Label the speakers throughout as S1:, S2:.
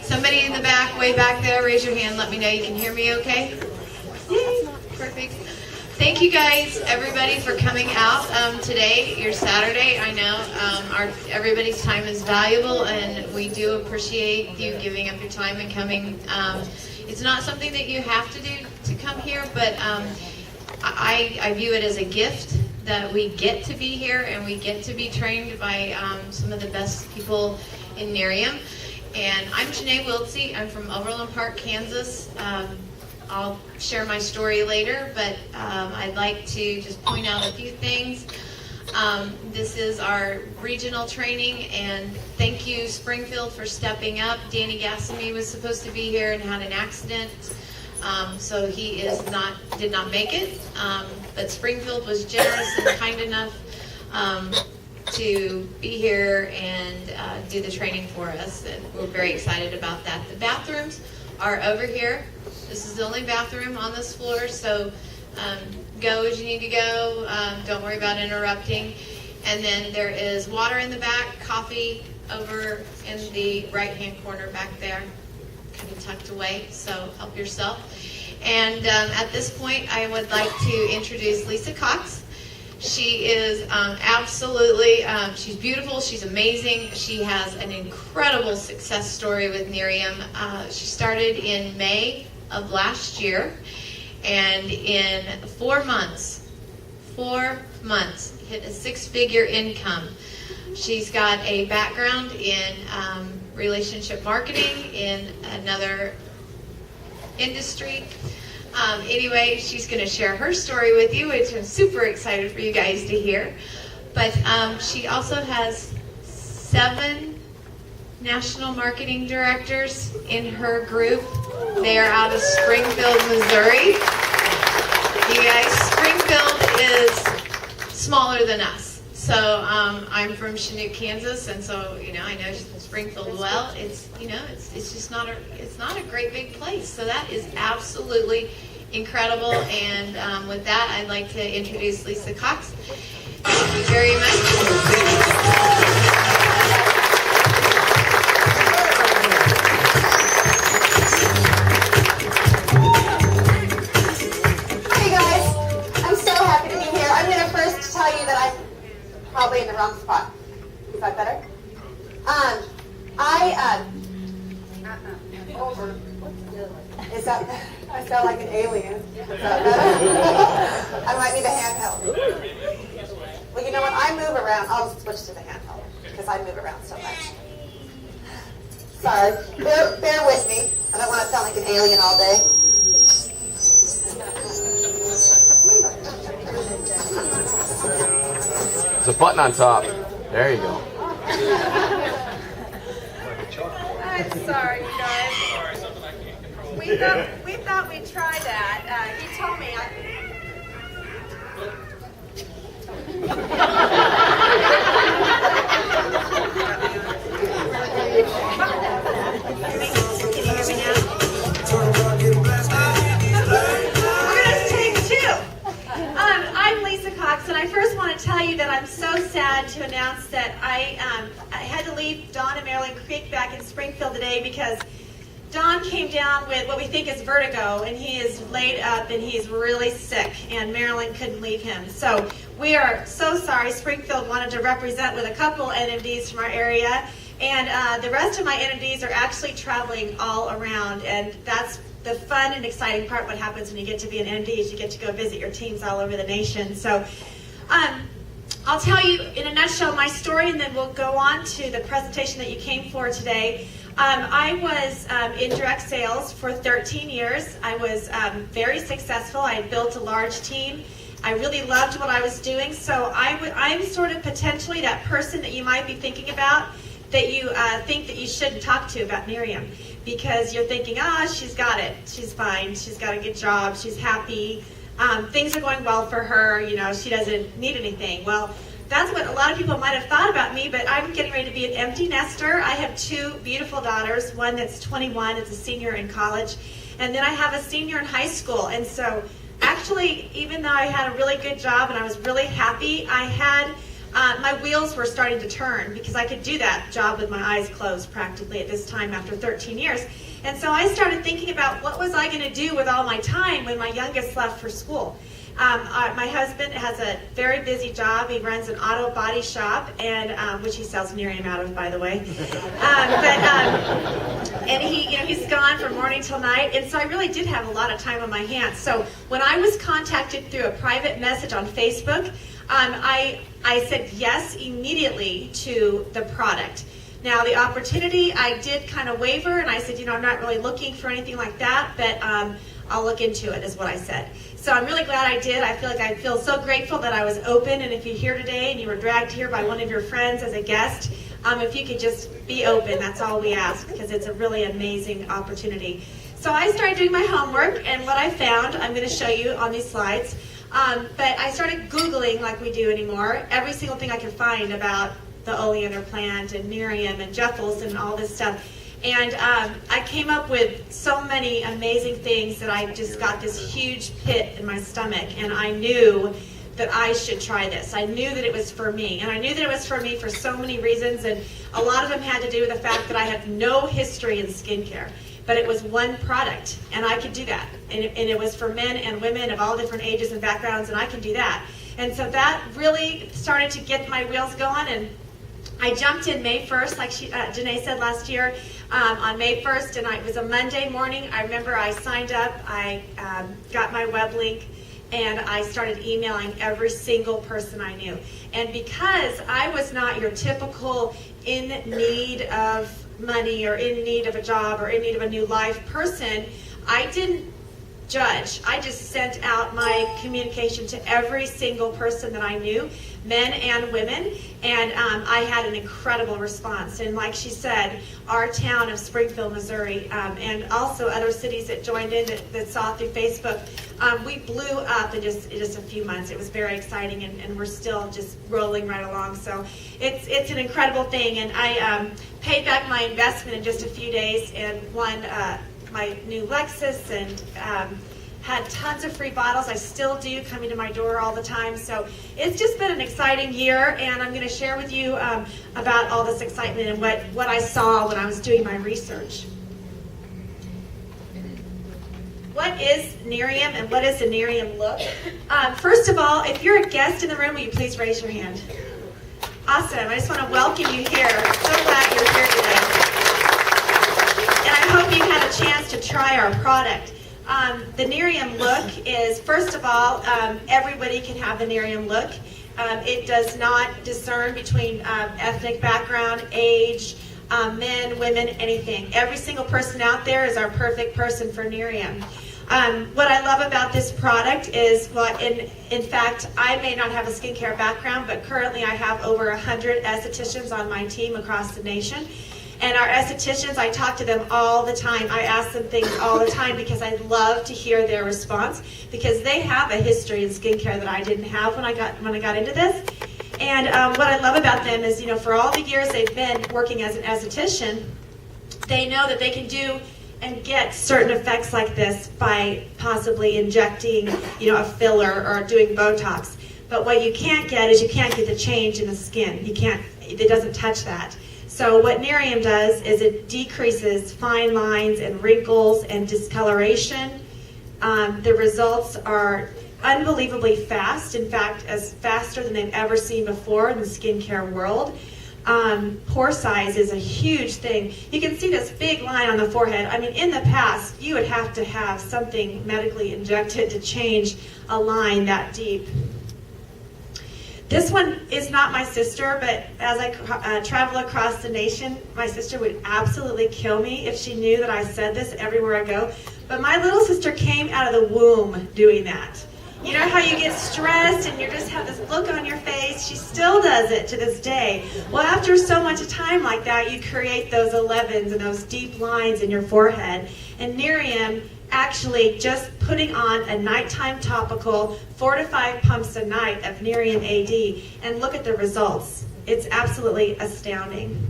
S1: Somebody in the back, way back there, raise your hand. Let me know you can hear me okay. Yay, perfect. Thank you guys, everybody, for coming out today, your Saturday. I know everybody's time is valuable, and we do appreciate you giving up your time and coming. It's not something that you have to do to come here, but I view it as a gift that we get to be here and we get to be trained by some of the best people in Nerium. And I'm Janae Wiltsey. I'm from Overland Park, Kansas. I'll share my story later, but I'd like to just point out a few things. This is our regional training, and thank you, Springfield, for stepping up. Danny Gassamy was supposed to be here and had an accident, so he did not make it. But Springfield was generous and kind enough to be here and do the training for us, and we're very excited about that. The bathrooms are over here. This is the only bathroom on this floor, so go as you need to go. Don't worry about interrupting. And then there is water in the back, coffee over in the right-hand corner back there, kind of tucked away, so help yourself. And at this point, I would like to introduce Lisa Cox. She is absolutely, she's beautiful, she's amazing. She has an incredible success story with Nerium. She started in May of last year, and in 4 months, hit a six-figure income. She's got a background in relationship marketing in another industry. Anyway, she's going to share her story with you, which I'm super excited for you guys to hear. But she also has 7 national marketing directors in her group. They are out of Springfield, Missouri. You guys, Springfield is smaller than us. So I'm from Chinook, Kansas, and so I know Springfield well. It's it's just not a great big place. So that is absolutely incredible. And with that, I'd like to introduce Lisa Cox. Thank you very much.
S2: Probably in the wrong spot. Is that better? Is that? I sound like an alien. Is that better? I might need a handheld. Well, you know what? I move around. I'll switch to the handheld because I move around so much. Sorry. Bear with me. I don't want to sound like an alien all day.
S3: There's a button on top. There you go.
S4: I'm sorry, you guys. We thought we'd try that. He told me. And I first want to tell you that I'm so sad to announce that I had to leave Don and Marilyn Creek back in Springfield today because Don came down with what we think is vertigo, and he is laid up and he's really sick, and Marilyn couldn't leave him. So we are so sorry. Springfield wanted to represent with a couple NMDs from our area, and the rest of my NMDs are actually traveling all around, and that's the fun and exciting part. What happens when you get to be an NMD is you get to go visit your teams all over the nation. So I'll tell you in a nutshell my story, and then we'll go on to the presentation that you came for today. I was in direct sales for 13 years. I was very successful. I had built a large team. I really loved what I was doing. So I'm sort of potentially that person that you might be thinking about that you think that you shouldn't talk to about Nerium, because you're thinking, she's got it. She's fine. She's got a good job. She's happy. Things are going well for her. She doesn't need anything. Well, that's what a lot of people might have thought about me, but I'm getting ready to be an empty nester. I have 2 beautiful daughters. One that's 21, is a senior in college, and then I have a senior in high school. And so actually, even though I had a really good job and I was really happy, I had my wheels were starting to turn because I could do that job with my eyes closed practically at this time after 13 years. And so I started thinking about what was I going to do with all my time when my youngest left for school. My husband has a very busy job. He runs an auto body shop, and which he sells Nerium out of, by the way. And he's gone from morning till night, and so I really did have a lot of time on my hands. So when I was contacted through a private message on Facebook, I said yes immediately to the product. Now, the opportunity, I did kind of waver, and I said, I'm not really looking for anything like that, but I'll look into it, is what I said. So I'm really glad I did. I feel so grateful that I was open, and if you're here today and you were dragged here by one of your friends as a guest, if you could just be open, that's all we ask, because it's a really amazing opportunity. So I started doing my homework, and what I found, I'm going to show you on these slides, but I started Googling like we do anymore, every single thing I could find about the oleander plant and Nerium and Jeffels and all this stuff. And I came up with so many amazing things that I just got this huge pit in my stomach, and I knew that I should try this. I knew that it was for me, and I knew that it was for me for so many reasons, and a lot of them had to do with the fact that I have no history in skincare. But it was one product, and I could do that. And it was for men and women of all different ages and backgrounds, and I can do that. And so that really started to get my wheels going, and I jumped in May 1st, like Janae said last year, on May 1st, and it was a Monday morning. I remember I signed up, I got my web link, and I started emailing every single person I knew. And because I was not your typical in need of money or in need of a job or in need of a new life person, I didn't judge. I just sent out my communication to every single person that I knew, men and women, and I had an incredible response. And like she said, our town of Springfield, Missouri, and also other cities that joined in that saw through Facebook, we blew up in just a few months. It was very exciting, and we're still just rolling right along. So it's an incredible thing, and I paid back my investment in just a few days and won my new Lexus, and had tons of free bottles. I still do, coming to my door all the time. So it's just been an exciting year, and I'm going to share with you about all this excitement and what I saw when I was doing my research. What is Nerium, and what is the Nerium look? First of all, if you're a guest in the room, will you please raise your hand? Awesome. I just want to welcome you here. So glad you're here today. And I hope you had a chance to try our product. The Nerium look is, first of all, everybody can have the Nerium look. It does not discern between ethnic background, age, men, women, anything. Every single person out there is our perfect person for Nerium. What I love about this product is, in fact, I may not have a skincare background, but currently I have over 100 estheticians on my team across the nation. And our estheticians, I talk to them all the time. I ask them things all the time because I love to hear their response, because they have a history in skincare that I didn't have when I got into this. And what I love about them is, for all the years they've been working as an esthetician, they know that they can do and get certain effects like this by possibly injecting, a filler or doing Botox. But what you can't get is you can't get the change in the skin. It doesn't touch that. So what Nerium does is it decreases fine lines and wrinkles and discoloration. The results are unbelievably fast. In fact, as faster than they've ever seen before in the skincare world. Pore size is a huge thing. You can see this big line on the forehead. I mean, in the past, you would have to have something medically injected to change a line that deep. This one is not my sister, but as I travel across the nation, my sister would absolutely kill me if she knew that I said this everywhere I go. But my little sister came out of the womb doing that. You know how you get stressed and you just have this look on your face? She still does it to this day. Well, after so much time like that, you create those 11s and those deep lines in your forehead. And Nerium, actually just putting on a nighttime topical, 4 to 5 pumps a night of Nerium AD, and look at the results. It's absolutely astounding.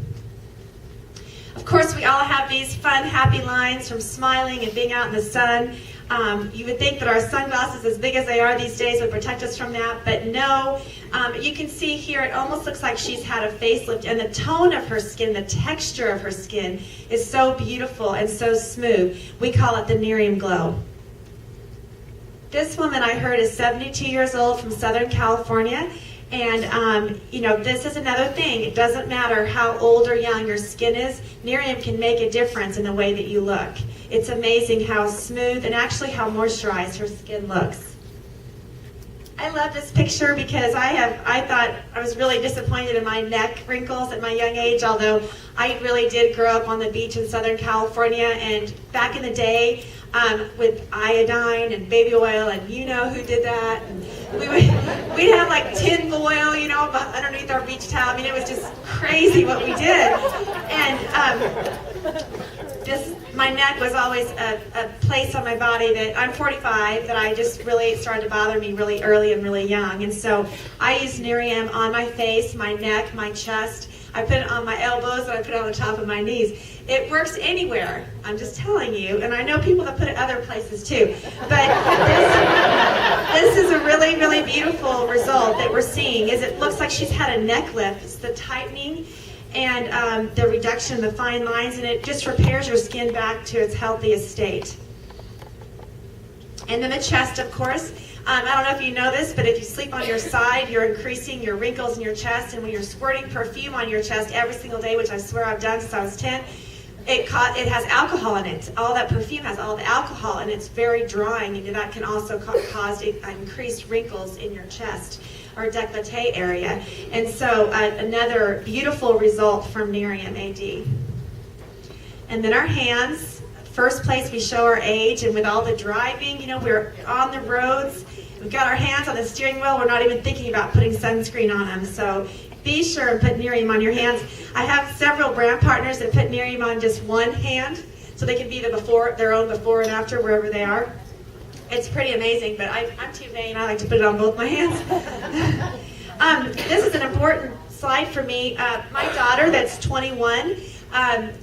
S4: Of course, we all have these fun, happy lines from smiling and being out in the sun. You would think that our sunglasses, as big as they are these days, would protect us from that, but no. You can see here it almost looks like she's had a facelift, and the tone of her skin, the texture of her skin is so beautiful and so smooth. We call it the Nerium Glow. This woman I heard is 72 years old from Southern California. And, this is another thing. It doesn't matter how old or young your skin is. Nerium can make a difference in the way that you look. It's amazing how smooth and actually how moisturized her skin looks. I love this picture because I thought I was really disappointed in my neck wrinkles at my young age, although I really did grow up on the beach in Southern California. And back in the day, with iodine and baby oil, and you know who did that. And we'd have like tin foil, underneath our beach towel. I mean, it was just crazy what we did. And my neck was always a place on my body that I'm 45 that I just really started to bother me really early and really young. And so I use Nerium on my face, my neck, my chest. I put it on my elbows, and I put it on the top of my knees. It works anywhere, I'm just telling you, and I know people that put it other places too. But this is a really, really beautiful result that we're seeing. Is it looks like she's had a neck lift. It's the tightening and the reduction of the fine lines, and it just repairs your skin back to its healthiest state. And then the chest, of course. I don't know if you know this, but if you sleep on your side, you're increasing your wrinkles in your chest. And when you're squirting perfume on your chest every single day, which I swear I've done since I was 10, it has alcohol in it. All that perfume has all the alcohol, and it's very drying, and that can also cause increased wrinkles in your chest or décolleté area. And so another beautiful result from Nerium AD. And then our hands. First place we show our age, and with all the driving, we're on the roads. We've got our hands on the steering wheel. We're not even thinking about putting sunscreen on them. So be sure and put Nerium on your hands. I have several brand partners that put Nerium on just one hand, so they can be their own before and after wherever they are. It's pretty amazing, but I'm too vain. I like to put it on both my hands. This is an important slide for me. My daughter, that's 21,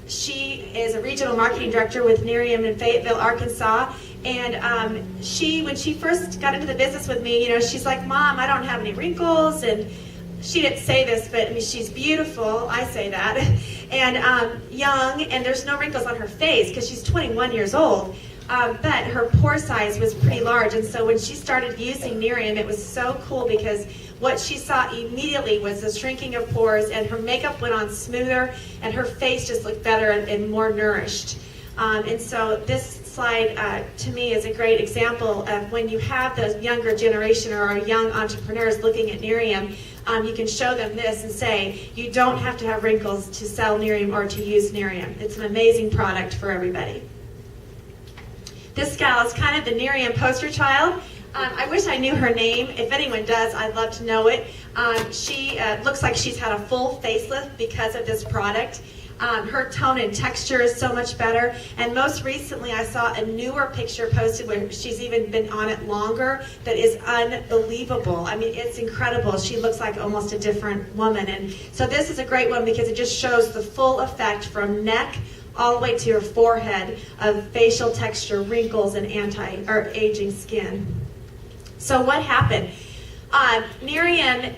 S4: she is a regional marketing director with Nerium in Fayetteville, Arkansas. And when she first got into the business with me, she's like, "Mom, I don't have any wrinkles." And she didn't say this, but I mean, she's beautiful. I say that. And young, and there's no wrinkles on her face because she's 21 years old. But her pore size was pretty large. And so when she started using Nerium, it was so cool because what she saw immediately was the shrinking of pores, and her makeup went on smoother, and her face just looked better and more nourished. And so this slide, to me, is a great example of when you have the younger generation or our young entrepreneurs looking at Nerium, you can show them this and say, you don't have to have wrinkles to sell Nerium or to use Nerium. It's an amazing product for everybody. This gal is kind of the Nerium poster child. I wish I knew her name. If anyone does, I'd love to know it. She looks like she's had a full facelift because of this product. Her tone and texture is so much better. And most recently, I saw a newer picture posted where she's even been on it longer that is unbelievable. I mean, it's incredible. She looks like almost a different woman. And so this is a great one because it just shows the full effect from neck all the way to your forehead of facial texture, wrinkles, and aging skin. So what happened? Nerium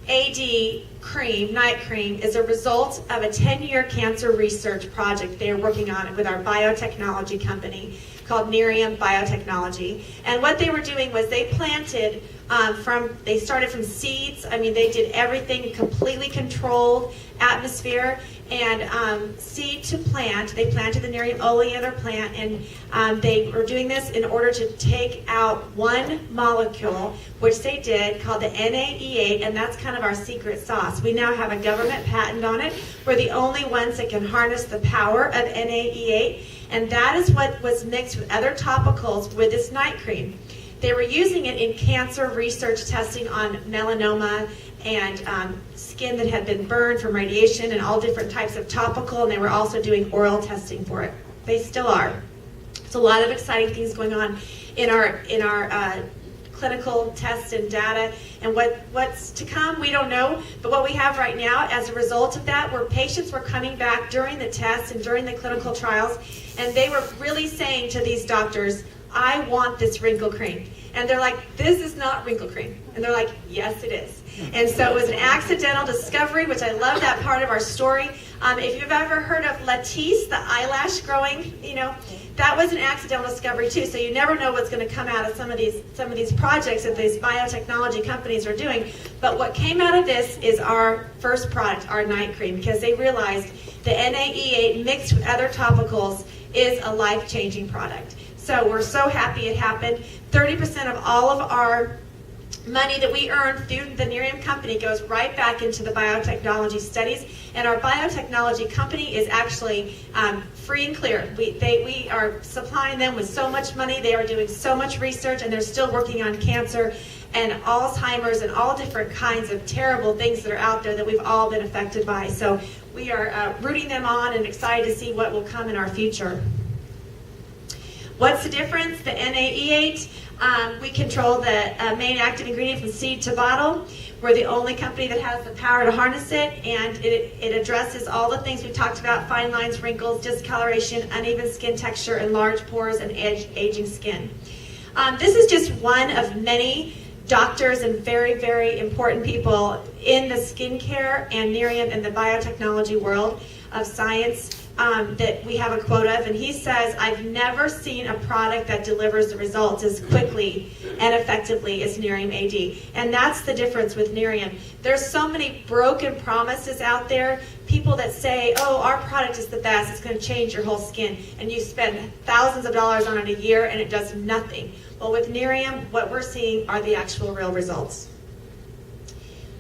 S4: AD cream, night cream, is a result of a 10-year cancer research project they're working on with our biotechnology company called Nerium Biotechnology. And what they were doing was they planted they started from seeds. I mean, they did everything completely controlled atmosphere, and seed to plant. They planted the Nerium oleander plant, and they were doing this in order to take out one molecule, which they did, called the NAE8, and that's kind of our secret sauce. We now have a government patent on it. We're the only ones that can harness the power of NAE8, and that is what was mixed with other topicals with this night cream. They were using it in cancer research testing on melanoma and skin that had been burned from radiation and all different types of topical, and they were also doing oral testing for it. They still are. There's a lot of exciting things going on in our clinical tests and data, and what's to come, we don't know. But what we have right now, as a result of that, where patients were coming back during the tests and during the clinical trials, and they were really saying to these doctors, I want this wrinkle cream. And they're like, this is not wrinkle cream. And they're like, yes, it is. And so it was an accidental discovery, which I love that part of our story. If you've ever heard of Latisse, the eyelash growing, that was an accidental discovery too. So you never know what's going to come out of some of these projects that these biotechnology companies are doing. But what came out of this is our first product, our night cream, because they realized the NAE8 mixed with other topicals is a life-changing product. So we're so happy it happened. 30% of all of our money that we earn through the Nerium company goes right back into the biotechnology studies, and our biotechnology company is actually free and clear. We are supplying them with so much money. They are doing so much research, and they're still working on cancer and Alzheimer's and all different kinds of terrible things that are out there that we've all been affected by. So we are rooting them on and excited to see what will come in our future. What's the difference? The NAE8, we control the main active ingredient from seed to bottle. We're the only company that has the power to harness it, and it addresses all the things we talked about: fine lines, wrinkles, discoloration, uneven skin texture, enlarged pores, and aging skin. This is just one of many doctors and very, very important people in the skincare and Nerium and the biotechnology world of science that we have a quote of, and he says, "I've never seen a product that delivers the results as quickly and effectively as Nerium AD." And that's the difference with Nerium. There's so many broken promises out there, people that say, "Oh, our product is the best, it's going to change your whole skin," and you spend thousands of dollars on it a year and it does nothing. Well, with Nerium, what we're seeing are the actual real results.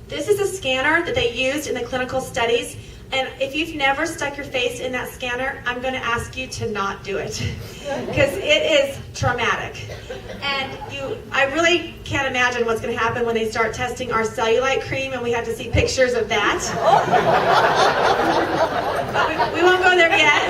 S4: This is a scanner that they used in the clinical studies. And if you've never stuck your face in that scanner, I'm going to ask you to not do it, because it is traumatic. And I really can't imagine what's going to happen when they start testing our cellulite cream and we have to see pictures of that. But we won't go there yet.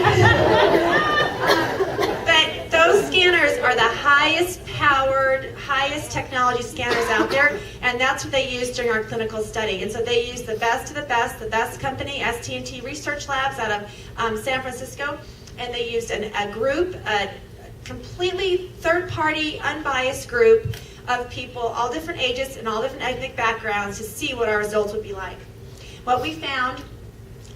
S4: But those scanners are the highest powered, highest technology scanners out there, and that's what they used during our clinical study. And so they used the best of the best company, ST&T Research Labs out of San Francisco, and they used a group, a completely third-party, unbiased group of people, all different ages and all different ethnic backgrounds, to see what our results would be like. What we found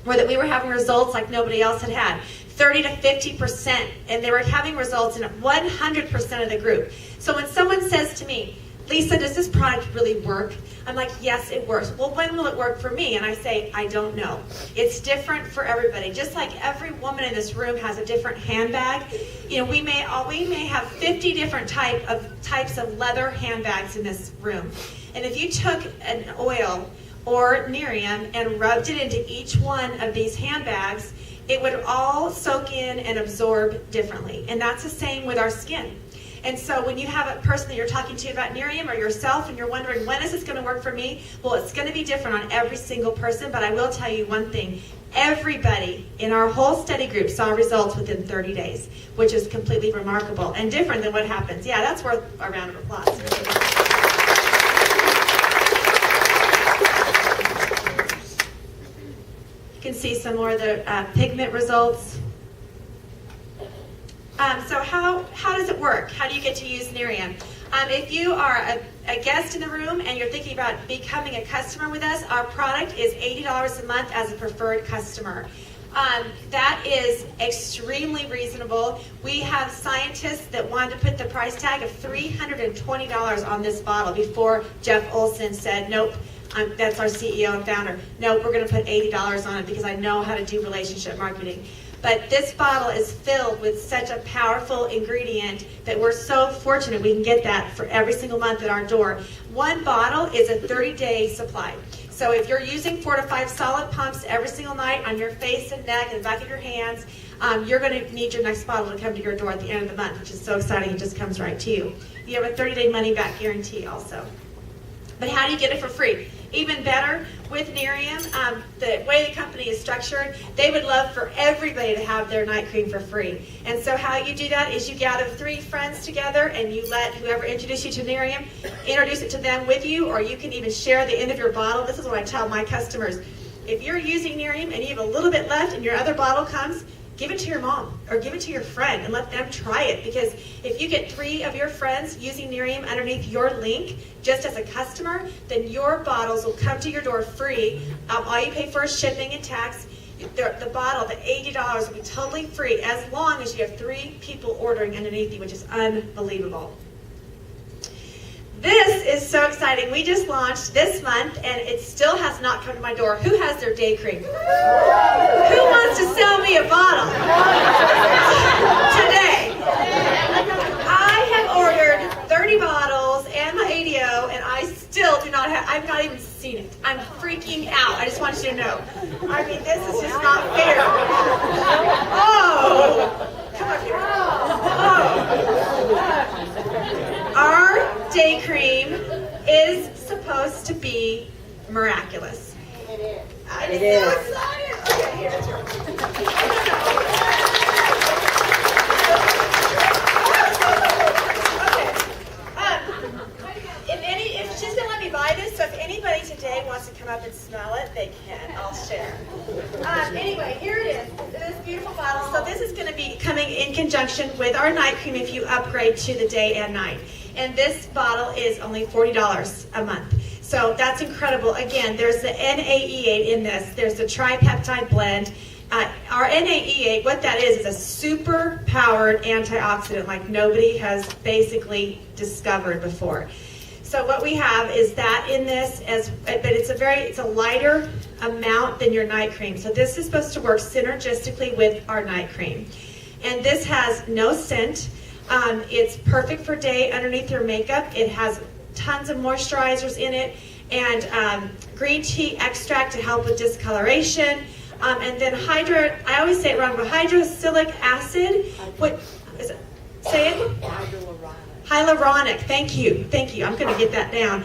S4: were that we were having results like nobody else had had. 30 to 50%, and they were having results in 100% of the group. So when someone says to me, "Lisa, does this product really work?" I'm like, "Yes, it works." "Well, when will it work for me?" And I say, "I don't know." It's different for everybody. Just like every woman in this room has a different handbag, we may have 50 different types of leather handbags in this room. And if you took an oil or Nerium and rubbed it into each one of these handbags, it would all soak in and absorb differently. And that's the same with our skin. And so when you have a person that you're talking to about Nerium, or yourself, and you're wondering, when is this going to work for me? Well, it's going to be different on every single person, but I will tell you one thing. Everybody in our whole study group saw results within 30 days, which is completely remarkable and different than what happens. Yeah, that's worth a round of applause. You can see some more of the pigment results. So how does it work? How do you get to use Nerium? If you are a guest in the room and you're thinking about becoming a customer with us, our product is $80 a month as a preferred customer. That is extremely reasonable. We have scientists that wanted to put the price tag of $320 on this bottle before Jeff Olson said, "Nope." That's our CEO and founder. "No, we're going to put $80 on it because I know how to do relationship marketing." But this bottle is filled with such a powerful ingredient that we're so fortunate we can get that for every single month at our door. One bottle is a 30-day supply. So if you're using 4 to 5 solid pumps every single night on your face and neck and the back of your hands, you're going to need your next bottle to come to your door at the end of the month, which is so exciting. It just comes right to you. You have a 30-day money-back guarantee also. But how do you get it for free? Even better, with Nerium, the way the company is structured, they would love for everybody to have their night cream for free. And so how you do that is you gather 3 friends together and you let whoever introduced you to Nerium introduce it to them with you, or you can even share the end of your bottle. This is what I tell my customers. If you're using Nerium and you have a little bit left and your other bottle comes, give it to your mom or give it to your friend and let them try it, because if you get 3 of your friends using Nerium underneath your link just as a customer, then your bottles will come to your door free. All you pay for is shipping and tax. The bottle, the $80 will be totally free as long as you have 3 people ordering underneath you, which is unbelievable. This is so exciting. We just launched this month, and it still has not come to my door. Who has their day cream? Who wants to sell me a bottle today? I have ordered 30 bottles and my ADO, and I still do not have, I've not even seen it. I'm freaking out. I just want you to know. I mean, this is just not fair. Oh, come up here. Oh. Our day cream is supposed to be miraculous.
S2: It is.
S4: I'm so excited. Okay, here, it's yours. If she's gonna let me buy this, so if anybody today wants to come up and smell it, they can. I'll share. Anyway, here it is. This beautiful bottle. So this is going to be coming in conjunction with our night cream if you upgrade to the day and night. And this bottle is only $40 a month. So that's incredible. Again, there's the NAE8 in this. There's the tripeptide blend. Our NAE8, what that is a super powered antioxidant like nobody has basically discovered before. So what we have is that in this, but it's a lighter amount than your night cream. So this is supposed to work synergistically with our night cream. And this has no scent. It's perfect for day underneath your makeup. It has tons of moisturizers in it, and green tea extract to help with discoloration. And then I always say it wrong, but hydroxylic acid. What is it? Say it. Hyaluronic. Thank you. I'm going to get that down.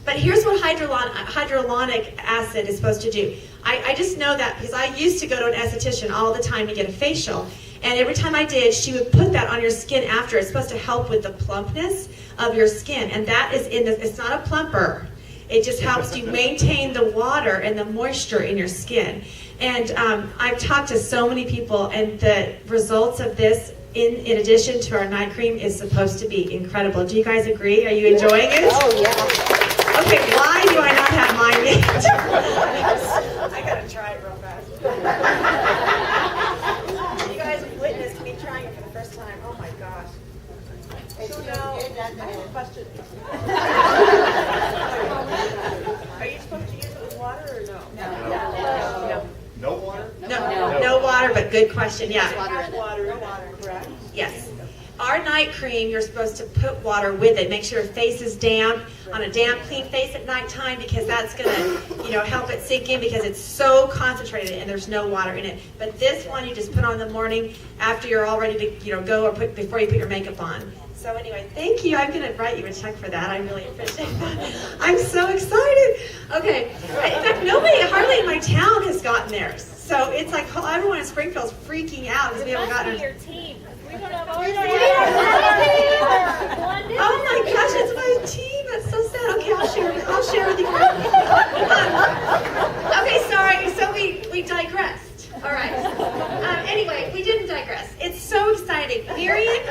S4: But here's what hyaluronic acid is supposed to do. I just know that because I used to go to an esthetician all the time to get a facial. And every time I did, she would put that on your skin after. It's supposed to help with the plumpness of your skin. And that is in it's not a plumper. It just helps you maintain the water and the moisture in your skin. And I've talked to so many people, and the results of this in addition to our night cream is supposed to be incredible. Do you guys agree? Are you enjoying it?
S2: Oh, yeah.
S4: Okay, why do I not have mine yet? I gotta try it real fast. You guys have witnessed me trying it for the first time. Oh my gosh. So now, I have a question. Are you supposed to use it with water or no? No.
S5: No water?
S4: No water, but good question, yeah.
S2: No water, correct?
S4: Yes. Our night cream, you're supposed to put water with it. Make sure your face is damp, on a damp, clean face at nighttime, because that's going to, help it sink in, because it's so concentrated and there's no water in it. But this one you just put on in the morning after you're all ready to, go, or before you put your makeup on. So anyway, thank you. I'm going to write you a check for that. I really appreciate that. I'm so excited. Okay. In fact, hardly in my town has gotten theirs. So it's like everyone in Springfield's freaking out because we haven't gotten it.
S6: Your team. We don't have
S4: Oh my gosh, it's my team. That's so sad. Okay, I'll share with you. Okay, sorry. So we digressed. All right. Anyway, we didn't digress. It's so exciting. Nerium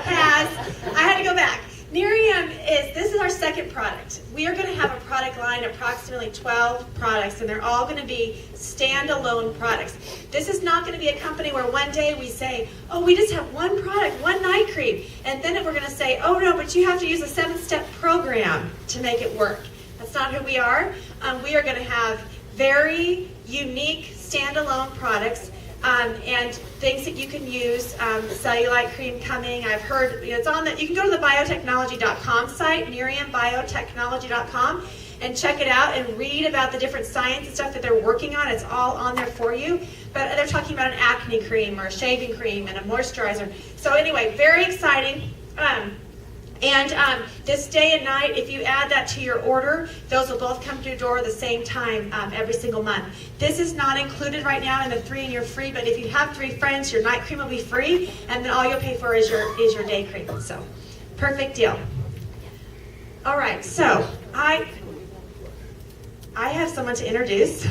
S4: I had to go back. Nerium this is our second product. We are going to have a product line, approximately 12 products, and they're all going to be standalone products. This is not going to be a company where one day we say, oh, we just have one product, one night cream, and then we're going to say, oh no, but you have to use a 7-step program to make it work. That's not who we are. We are going to have very unique standalone products and things that you can use. Cellulite cream coming. I've heard it's on you can go to the biotechnology.com site, NeriumBiotechnology.com, and check it out and read about the different science and stuff that they're working on. It's all on there for you. But they're talking about an acne cream or a shaving cream and a moisturizer. So anyway, very exciting. And this day and night, if you add that to your order, those will both come to your door at the same time every single month. This is not included right now in the 3 and you're free, but if you have 3 friends, your night cream will be free, and then all you'll pay for is your day cream. So, perfect deal. All right, so I have someone to introduce.